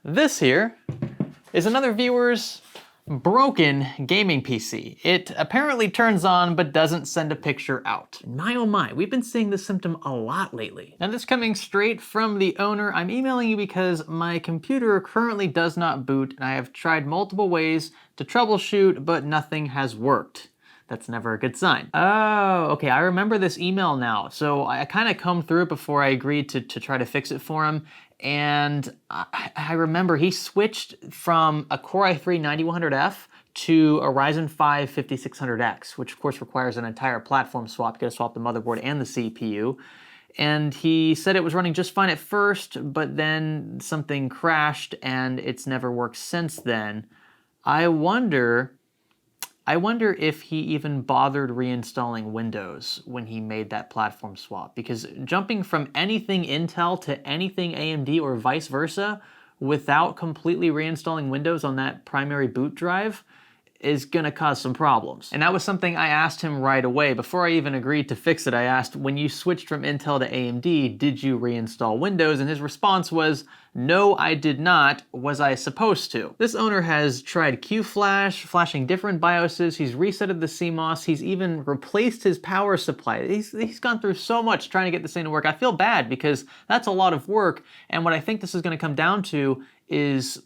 This here is another viewer's broken gaming PC. It apparently turns on but doesn't send a picture out. My oh my, we've been seeing this symptom a lot lately. Now this coming straight from the owner. I'm emailing you because my computer currently does not boot and I have tried multiple ways to troubleshoot, but nothing has worked. That's never a good sign. Oh, okay, I remember this email now. So I kind of combed through it before I agreed to try to fix it for him. And I remember he switched from a Core i3-9100F to a Ryzen 5 5600X, which of course requires an entire platform swap. You gotta swap the motherboard and the CPU. And he said it was running just fine at first, but then something crashed and it's never worked since then. I wonder if he even bothered reinstalling Windows when he made that platform swap, because jumping from anything Intel to anything AMD or vice versa without completely reinstalling Windows on that primary boot drive is gonna cause some problems. And that was something I asked him right away. Before I even agreed to fix it, I asked, when you switched from Intel to AMD, did you reinstall Windows? And his response was, no, I did not. Was I supposed to? This owner has tried QFlash, flashing different BIOSes. He's resetted the CMOS. He's even replaced his power supply. He's gone through so much trying to get this thing to work. I feel bad because that's a lot of work. And what I think this is gonna come down to is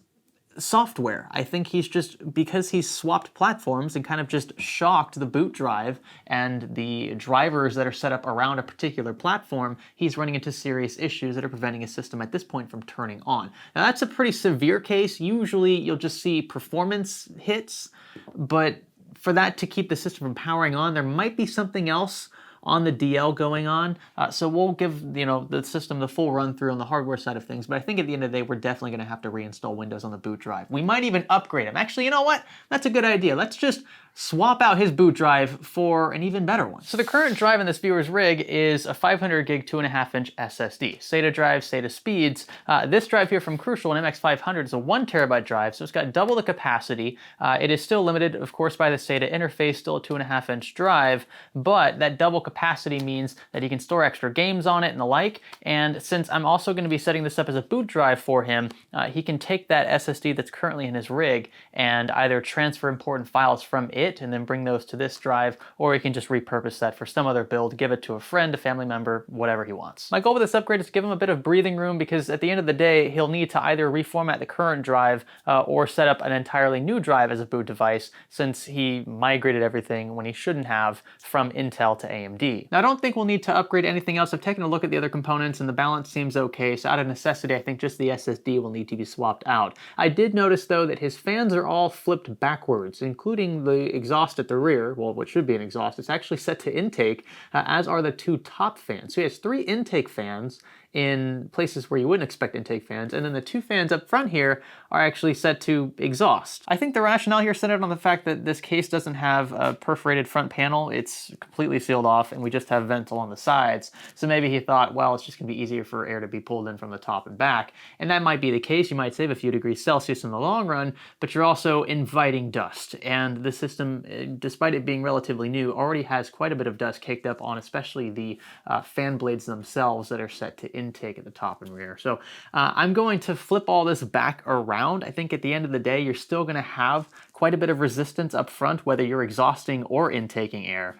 software. I think he's just, because he's swapped platforms and kind of just shocked the boot drive and the drivers that are set up around a particular platform, he's running into serious issues that are preventing his system at this point from turning on. Now that's a pretty severe case. Usually you'll just see performance hits, but for that to keep the system from powering on, there might be something else on the DL going on. So we'll give the system the full run through on the hardware side of things, but I think at the end of the day, we're definitely gonna have to reinstall Windows on the boot drive. We might even upgrade him. Actually, you know what? That's a good idea. Let's just swap out his boot drive for an even better one. So the current drive in this viewer's rig is a 500 gig 2.5-inch SSD. SATA drive, SATA speeds. This drive here from Crucial, an MX500, is a 1 terabyte drive, so it's got double the capacity. It is still limited, of course, by the SATA interface, still a 2.5-inch drive, but that double capacity means that he can store extra games on it and the like. And since I'm also going to be setting this up as a boot drive for him, he can take that SSD that's currently in his rig and either transfer important files from it and then bring those to this drive, or he can just repurpose that for some other build, give it to a friend, a family member, whatever he wants. My goal with this upgrade is to give him a bit of breathing room, because at the end of the day, he'll need to either reformat the current drive or set up an entirely new drive as a boot device, since he migrated everything when he shouldn't have from Intel to AMD. Now I don't think we'll need to upgrade anything else. I've taken a look at the other components and the balance seems okay, so out of necessity I think just the SSD will need to be swapped out. I did notice though that his fans are all flipped backwards, including the exhaust at the rear. Well, what should be an exhaust, it's actually set to intake, as are the two top fans. So he has 3 intake fans in places where you wouldn't expect intake fans, and then the 2 fans up front here are actually set to exhaust. I think the rationale here centered on the fact that this case doesn't have a perforated front panel. It's completely sealed off and we just have vents along the sides. So maybe he thought, well, it's just gonna be easier for air to be pulled in from the top and back. And that might be the case. You might save a few degrees Celsius in the long run, but you're also inviting dust. And the system, despite it being relatively new, already has quite a bit of dust caked up on especially the fan blades themselves that are set to intake at the top and rear. So I'm going to flip all this back around. I think at the end of the day, you're still gonna have quite a bit of resistance up front, whether you're exhausting or intaking air.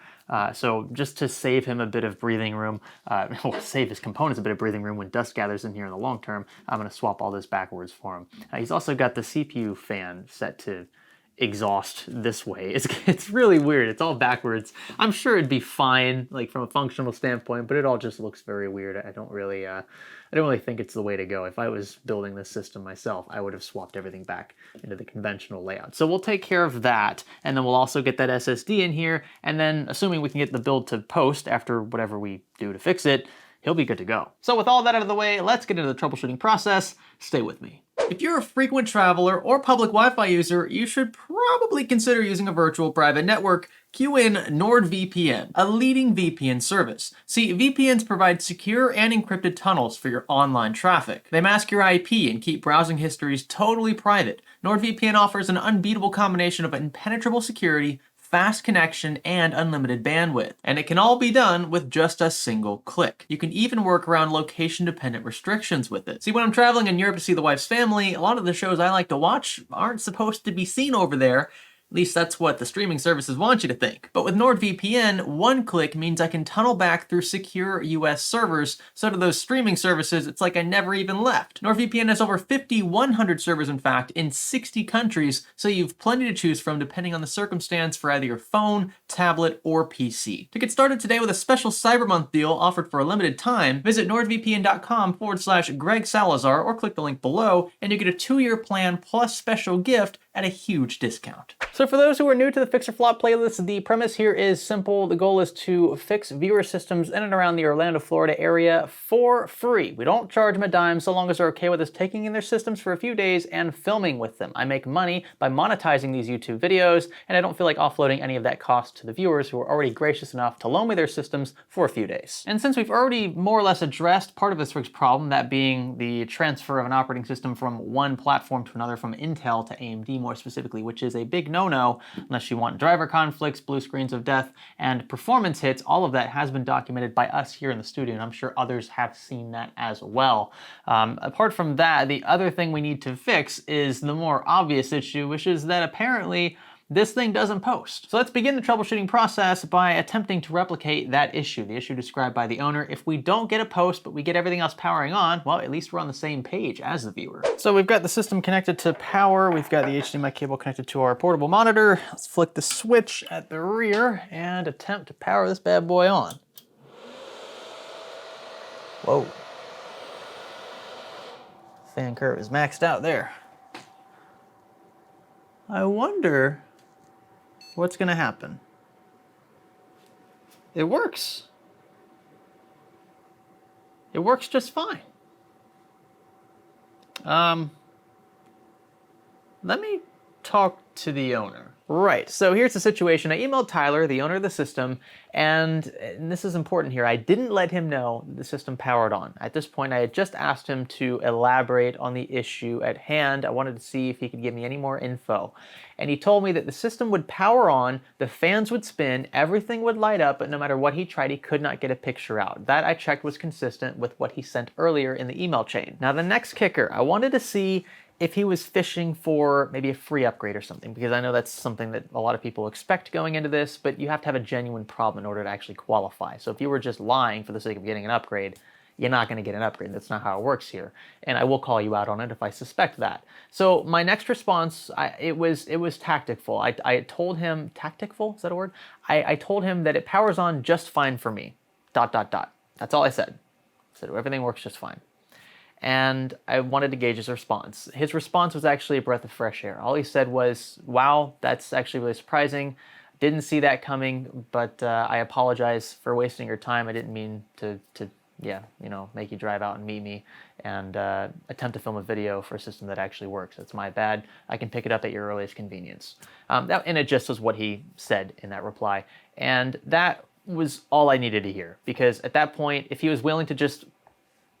So just to save him a bit of breathing room, or save his components a bit of breathing room when dust gathers in here in the long term, I'm gonna swap all this backwards for him. He's also got the CPU fan set to exhaust this way. It's really weird. It's all backwards. I'm sure it'd be fine, like from a functional standpoint, but it all just looks very weird. I don't really think it's the way to go. If I was building this system myself, I would have swapped everything back into the conventional layout. So we'll take care of that, and then we'll also get that SSD in here, and then assuming we can get the build to post after whatever we do to fix it, he'll be good to go. So with all that out of the way, let's get into the troubleshooting process. Stay with me. If you're a frequent traveler or public Wi-Fi user, you should probably consider using a virtual private network. Cue in NordVPN, a leading VPN service. See, VPNs provide secure and encrypted tunnels for your online traffic. They mask your IP and keep browsing histories totally private. NordVPN offers an unbeatable combination of impenetrable security, fast connection and unlimited bandwidth. And it can all be done with just a single click. You can even work around location-dependent restrictions with it. See, when I'm traveling in Europe to see the wife's family, a lot of the shows I like to watch aren't supposed to be seen over there. At least that's what the streaming services want you to think. But with NordVPN, one click means I can tunnel back through secure US servers, so to those streaming services, it's like I never even left. NordVPN has over 5,100 servers, in fact, in 60 countries, so you've plenty to choose from depending on the circumstance for either your phone, tablet, or PC. To get started today with a special Cyber Month deal offered for a limited time, visit nordvpn.com/Greg Salazar or click the link below, and you get a 2-year plan plus special gift at a huge discount. So for those who are new to the Fix or Flop playlist, the premise here is simple. The goal is to fix viewer systems in and around the Orlando, Florida area for free. We don't charge them a dime so long as they're okay with us taking in their systems for a few days and filming with them. I make money by monetizing these YouTube videos, and I don't feel like offloading any of that cost to the viewers who are already gracious enough to loan me their systems for a few days. And since we've already more or less addressed part of this week's problem, that being the transfer of an operating system from one platform to another, from Intel to AMD more specifically, which is a big no-no unless you want driver conflicts, blue screens of death, and performance hits. All of that has been documented by us here in the studio, and I'm sure others have seen that as well. Apart from that, the other thing we need to fix is the more obvious issue, which is that apparently this thing doesn't post. So let's begin the troubleshooting process by attempting to replicate that issue, the issue described by the owner. If we don't get a post, but we get everything else powering on, well, at least we're on the same page as the viewer. So we've got the system connected to power. We've got the HDMI cable connected to our portable monitor. Let's flick the switch at the rear and attempt to power this bad boy on. Whoa. Fan curve is maxed out there. I wonder what's gonna happen. It works. It works just fine. Let me talk to the owner. Right, so here's the situation. I emailed Tyler, the owner of the system, and this is important here. I didn't let him know the system powered on. At this point, I had just asked him to elaborate on the issue at hand. I wanted to see if he could give me any more info. And he told me that the system would power on, the fans would spin, everything would light up, but no matter what he tried, he could not get a picture out. That I checked was consistent with what he sent earlier in the email chain. Now the next kicker, I wanted to see if he was fishing for maybe a free upgrade or something, because I know that's something that a lot of people expect going into this, but you have to have a genuine problem in order to actually qualify. So if you were just lying for the sake of getting an upgrade, you're not going to get an upgrade. That's not how it works here. And I will call you out on it if I suspect that. So my next response, it was tactful. I told him, tactful, is that a word? I told him that it powers on just fine for me, ... That's all I said. I said everything works just fine. And I wanted to gauge his response. His response was actually a breath of fresh air. All he said was, wow, that's actually really surprising. Didn't see that coming, but I apologize for wasting your time. I didn't mean to make you drive out and meet me and attempt to film a video for a system that actually works. That's my bad. I can pick it up at your earliest convenience. And it just was what he said in that reply. And that was all I needed to hear, because at that point, if he was willing to just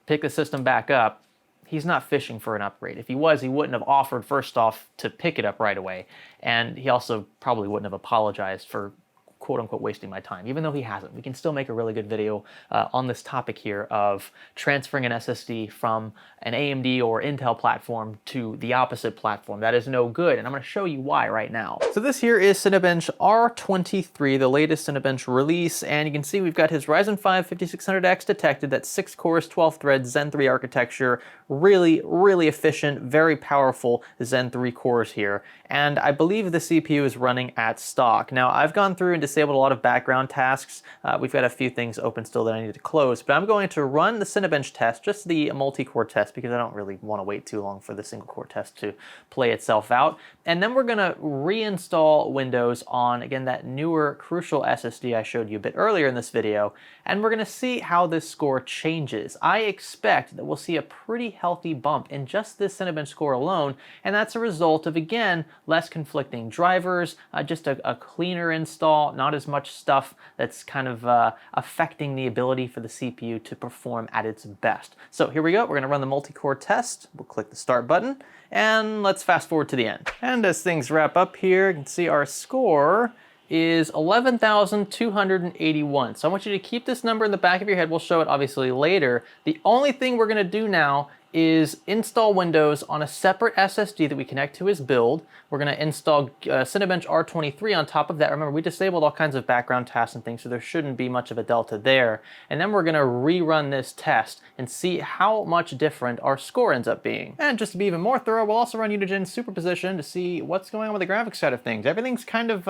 pick the system back up, he's not fishing for an upgrade. If he was, he wouldn't have offered first off to pick it up right away. And he also probably wouldn't have apologized for quote unquote wasting my time, even though he hasn't. We can still make a really good video on this topic here of transferring an SSD from an AMD or Intel platform to the opposite platform. That is no good, and I'm going to show you why right now. So this here is Cinebench R23, the latest Cinebench release, and you can see we've got his Ryzen 5 5600X detected. That's 6 cores, 12 threads, Zen 3 architecture. Really, really efficient, very powerful Zen 3 cores here. And I believe the CPU is running at stock. Now, I've gone through and disabled a lot of background tasks. We've got a few things open still that I need to close, but I'm going to run the Cinebench test, just the multi-core test, because I don't really want to wait too long for the single core test to play itself out. And then we're going to reinstall Windows on, again, that newer Crucial SSD I showed you a bit earlier in this video, and we're going to see how this score changes. I expect that we'll see a pretty healthy bump in just this Cinebench score alone, and that's a result of, again, less conflicting drivers, just a cleaner install, not as much stuff that's kind of affecting the ability for the CPU to perform at its best. So here we go, we're going to run the multi-core test. We'll click the start button, and let's fast forward to the end. And as things wrap up here, you can see our score is 11,281. So I want you to keep this number in the back of your head. We'll show it obviously later. The only thing we're gonna do now is install Windows on a separate SSD that we connect to his build. We're gonna install Cinebench R23 on top of that. Remember, we disabled all kinds of background tasks and things, so there shouldn't be much of a delta there. And then we're gonna rerun this test and see how much different our score ends up being. And just to be even more thorough, we'll also run Unigine Superposition to see what's going on with the graphics side of things. Everything's kind of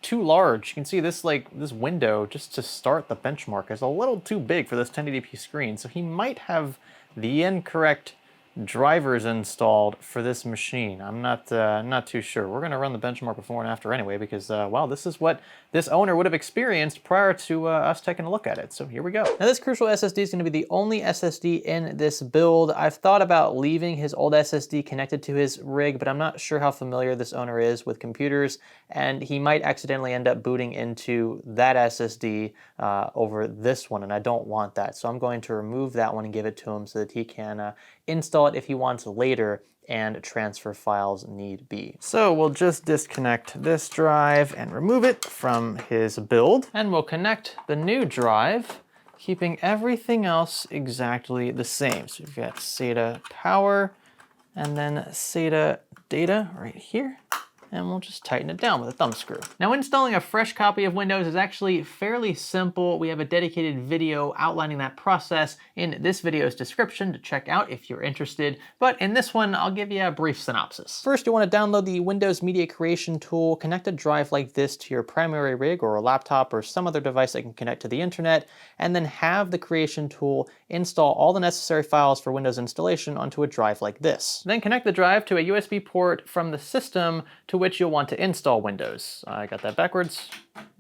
too large. You can see this this window just to start the benchmark is a little too big for this 1080p screen, so he might have the incorrect drivers installed for this machine. I'm not too sure. We're going to run the benchmark before and after anyway because, well, this is what this owner would have experienced prior to us taking a look at it. So here we go. Now this Crucial SSD is going to be the only SSD in this build. I've thought about leaving his old SSD connected to his rig, but I'm not sure how familiar this owner is with computers, and he might accidentally end up booting into that SSD over this one, and I don't want that. So I'm going to remove that one and give it to him so that he can install it if he wants later and transfer files need be. So we'll just disconnect this drive and remove it from his build. And we'll connect the new drive, keeping everything else exactly the same. So we've got SATA power and then SATA data right here. And we'll just tighten it down with a thumb screw. Now, installing a fresh copy of Windows is actually fairly simple. We have a dedicated video outlining that process in this video's description to check out if you're interested. But in this one, I'll give you a brief synopsis. First, you want to download the Windows Media Creation tool, connect a drive like this to your primary rig or a laptop or some other device that can connect to the internet, and then have the Creation tool install all the necessary files for Windows installation onto a drive like this. Then connect the drive to a USB port from the system to which you'll want to install Windows. I got that backwards.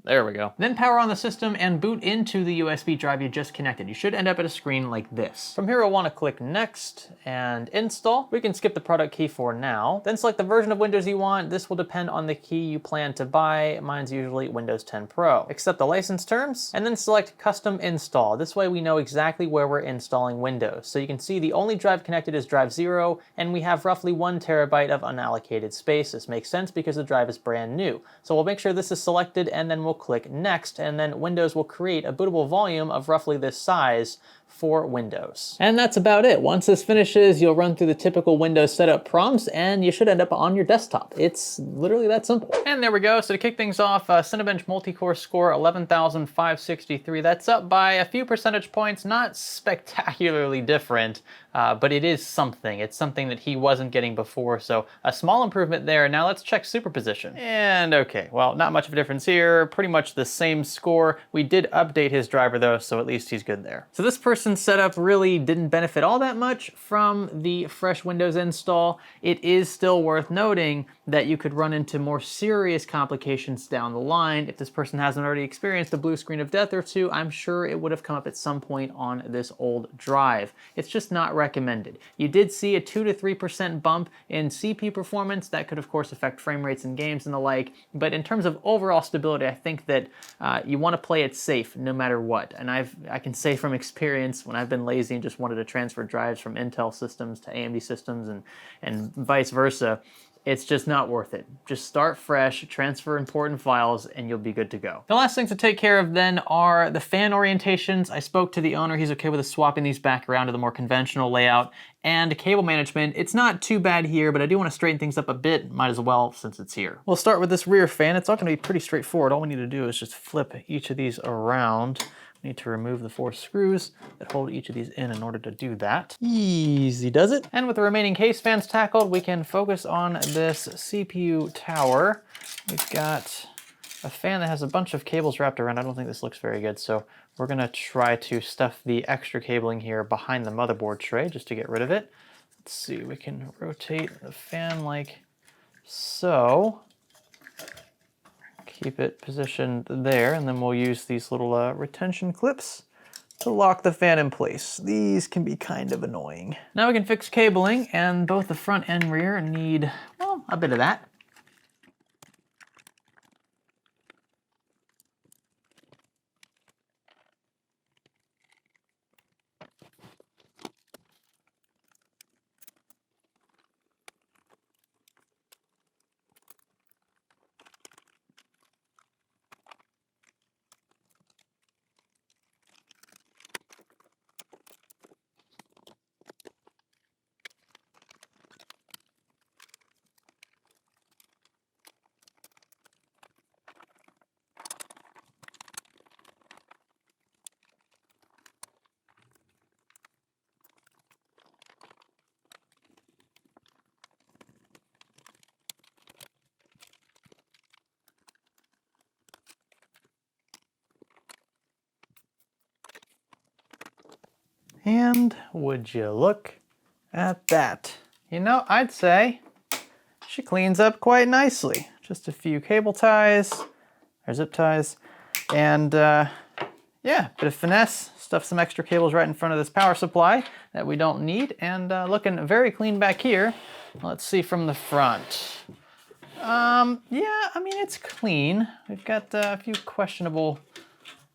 There we go. Then power on the system and boot into the USB drive you just connected. You should end up at a screen like this. From here, you'll want to click Next and Install. We can skip the product key for now. Then select the version of Windows you want. This will depend on the key you plan to buy. Mine's usually Windows 10 Pro. Accept the license terms and then select Custom Install. This way we know exactly where we're installing Windows. So you can see the only drive connected is drive 0, and we have roughly 1 terabyte of unallocated space. This makes sense because the drive is brand new. So we'll make sure this is selected and then we'll click Next, and then Windows will create a bootable volume of roughly this size for Windows. And that's about it. Once this finishes, you'll run through the typical Windows setup prompts and you should end up on your desktop. It's literally that simple. And there we go. So to kick things off, Cinebench multi-core score 11,563. That's up by a few percentage points, not spectacularly different, but it is something. It's something that he wasn't getting before, so a small improvement there. Now let's check superposition. And okay, well, not much of a difference here. Pretty much the same score. We did update his driver though, so at least he's good there. So this person's setup really didn't benefit all that much from the fresh Windows install. It is still worth noting that you could run into more serious complications down the line. If this person hasn't already experienced a blue screen of death or two, I'm sure it would have come up at some point on this old drive. It's just not recommended. You did see a 2 to 3% bump in CPU performance. That could of course affect frame rates in games and the like, but in terms of overall stability, I think that you want to play it safe no matter what. And I can say from experience, when I've been lazy and just wanted to transfer drives from Intel systems to AMD systems and vice versa, it's just not worth it. Just start fresh, transfer important files, and you'll be good to go. The last things to take care of then are the fan orientations. I spoke to the owner. He's okay with us swapping these back around to the more conventional layout. And cable management, it's not too bad here, but I do want to straighten things up a bit. Might as well since it's here. We'll start with this rear fan. It's all going to be pretty straightforward. All we need to do is just flip each of these around. Need to remove the 4 screws that hold each of these in order to do that. Easy does it. And with the remaining case fans tackled, we can focus on this CPU tower. We've got a fan that has a bunch of cables wrapped around. I don't think this looks very good, so we're gonna try to stuff the extra cabling here behind the motherboard tray just to get rid of it. Let's see, we can rotate the fan like so. Keep it positioned there, and then we'll use these little retention clips to lock the fan in place. These can be kind of annoying. Now we can fix cabling, and both the front and rear need, well, a bit of that. And would you look at that? You know, I'd say she cleans up quite nicely. Just a few cable ties, or zip ties, and yeah, bit of finesse. Stuff some extra cables right in front of this power supply that we don't need, and looking very clean back here. Let's see from the front. Yeah, I mean, it's clean. We've got a few questionable,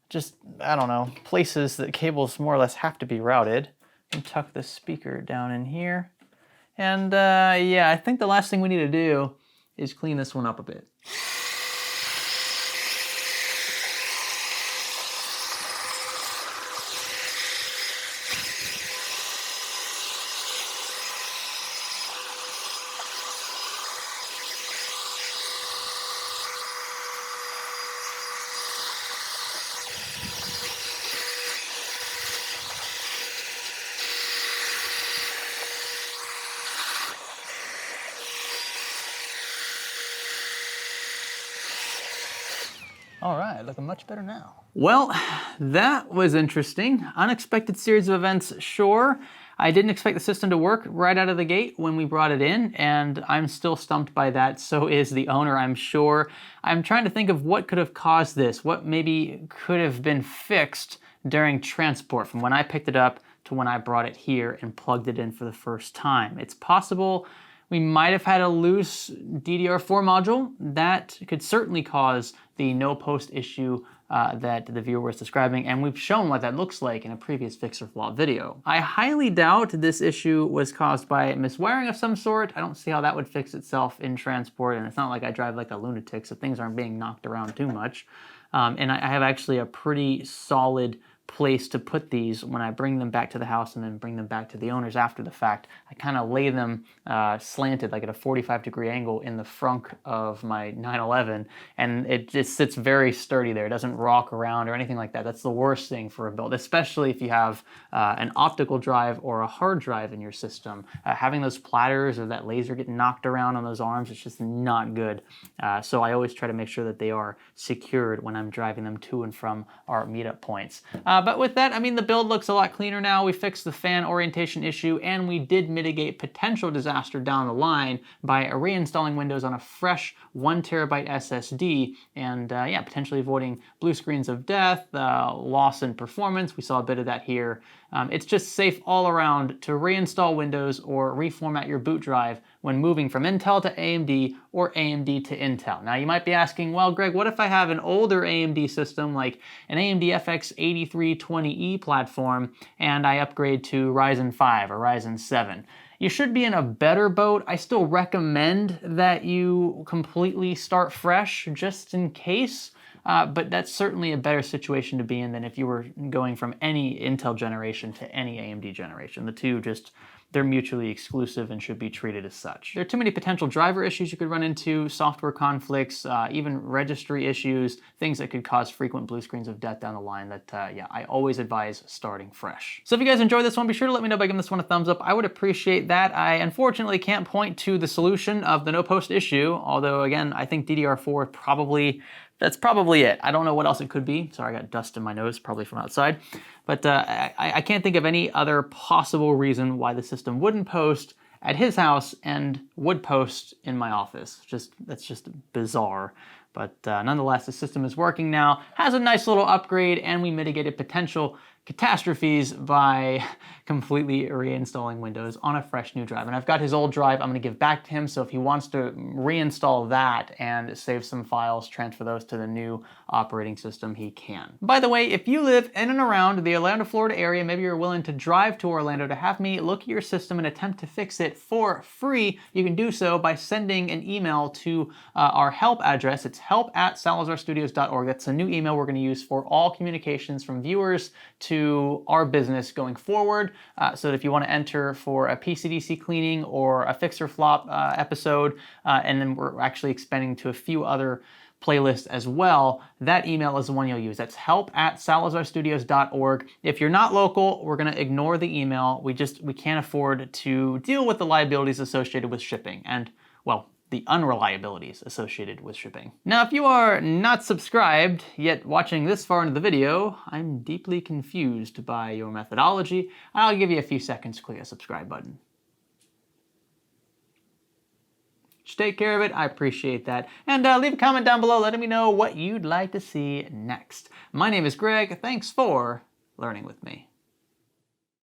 just, I don't know, places that cables more or less have to be routed. And tuck the speaker down in here. And yeah, I think the last thing we need to do is clean this one up a bit. All right, looking much better now. Well, that was interesting. Unexpected series of events, sure. I didn't expect the system to work right out of the gate when we brought it in, and I'm still stumped by that. So is the owner, I'm sure. I'm trying to think of what could have caused this, what maybe could have been fixed during transport from when I picked it up to when I brought it here and plugged it in for the first time. It's possible we might have had a loose DDR4 module. That could certainly cause the no post issue that the viewer was describing, and we've shown what that looks like in a previous fix or flop video. I highly doubt this issue was caused by miswiring of some sort. I don't see how that would fix itself in transport, and it's not like I drive like a lunatic, so things aren't being knocked around too much. And I have actually a pretty solid place to put these when I bring them back to the house and then bring them back to the owners after the fact. I kind of lay them slanted, like at a 45-degree angle in the frunk of my 911, and it just sits very sturdy there. It doesn't rock around or anything like that. That's the worst thing for a build, especially if you have an optical drive or a hard drive in your system. Having those platters or that laser get knocked around on those arms, it's just not good. So I always try to make sure that they are secured when I'm driving them to and from our meetup points. But with that, I mean, the build looks a lot cleaner now. We fixed the fan orientation issue, and we did mitigate potential disaster down the line by reinstalling Windows on a fresh 1 terabyte SSD, and yeah, potentially avoiding blue screens of death, loss in performance. We saw a bit of that here. It's just safe all around to reinstall Windows or reformat your boot drive when moving from Intel to AMD or AMD to Intel. Now you might be asking, well, Greg, what if I have an older AMD system like an AMD FX 8320E platform and I upgrade to Ryzen 5 or Ryzen 7? You should be in a better boat. I still recommend that you completely start fresh just in case. But that's certainly a better situation to be in than if you were going from any Intel generation to any AMD generation. The two just, they're mutually exclusive and should be treated as such. There are too many potential driver issues you could run into, software conflicts, even registry issues, things that could cause frequent blue screens of death down the line that, yeah, I always advise starting fresh. So if you guys enjoyed this one, be sure to let me know by giving this one a thumbs up. I would appreciate that. I unfortunately can't point to the solution of the no post issue, although again, I think DDR4 probably, that's probably it. I don't know what else it could be. Sorry, I got dust in my nose, probably from outside. But I can't think of any other possible reason why the system wouldn't post at his house and would post in my office. That's just bizarre. But nonetheless, the system is working now, has a nice little upgrade, and we mitigated potential catastrophes by completely reinstalling Windows on a fresh new drive. And I've got his old drive I'm gonna give back to him, so if he wants to reinstall that and save some files, transfer those to the new operating system, he can. By the way, if you live in and around the Orlando, Florida area, maybe you're willing to drive to Orlando to have me look at your system and attempt to fix it for free, you can do so by sending an email to our help address. It's help@salazarstudios.org. That's a new email we're gonna use for all communications from viewers to our business going forward, so that if you want to enter for a PCDC cleaning or a fix or flop episode, and then we're actually expanding to a few other playlists as well, that email is the one you'll use. That's help@salazarstudios.org. If you're not local, we're going to ignore the email. We can't afford to deal with the liabilities associated with shipping. And well, the unreliabilities associated with shipping. Now, if you are not subscribed, yet watching this far into the video, I'm deeply confused by your methodology. I'll give you a few seconds to click the subscribe button. Just take care of it, I appreciate that. And leave a comment down below letting me know what you'd like to see next. My name is Greg, thanks for learning with me.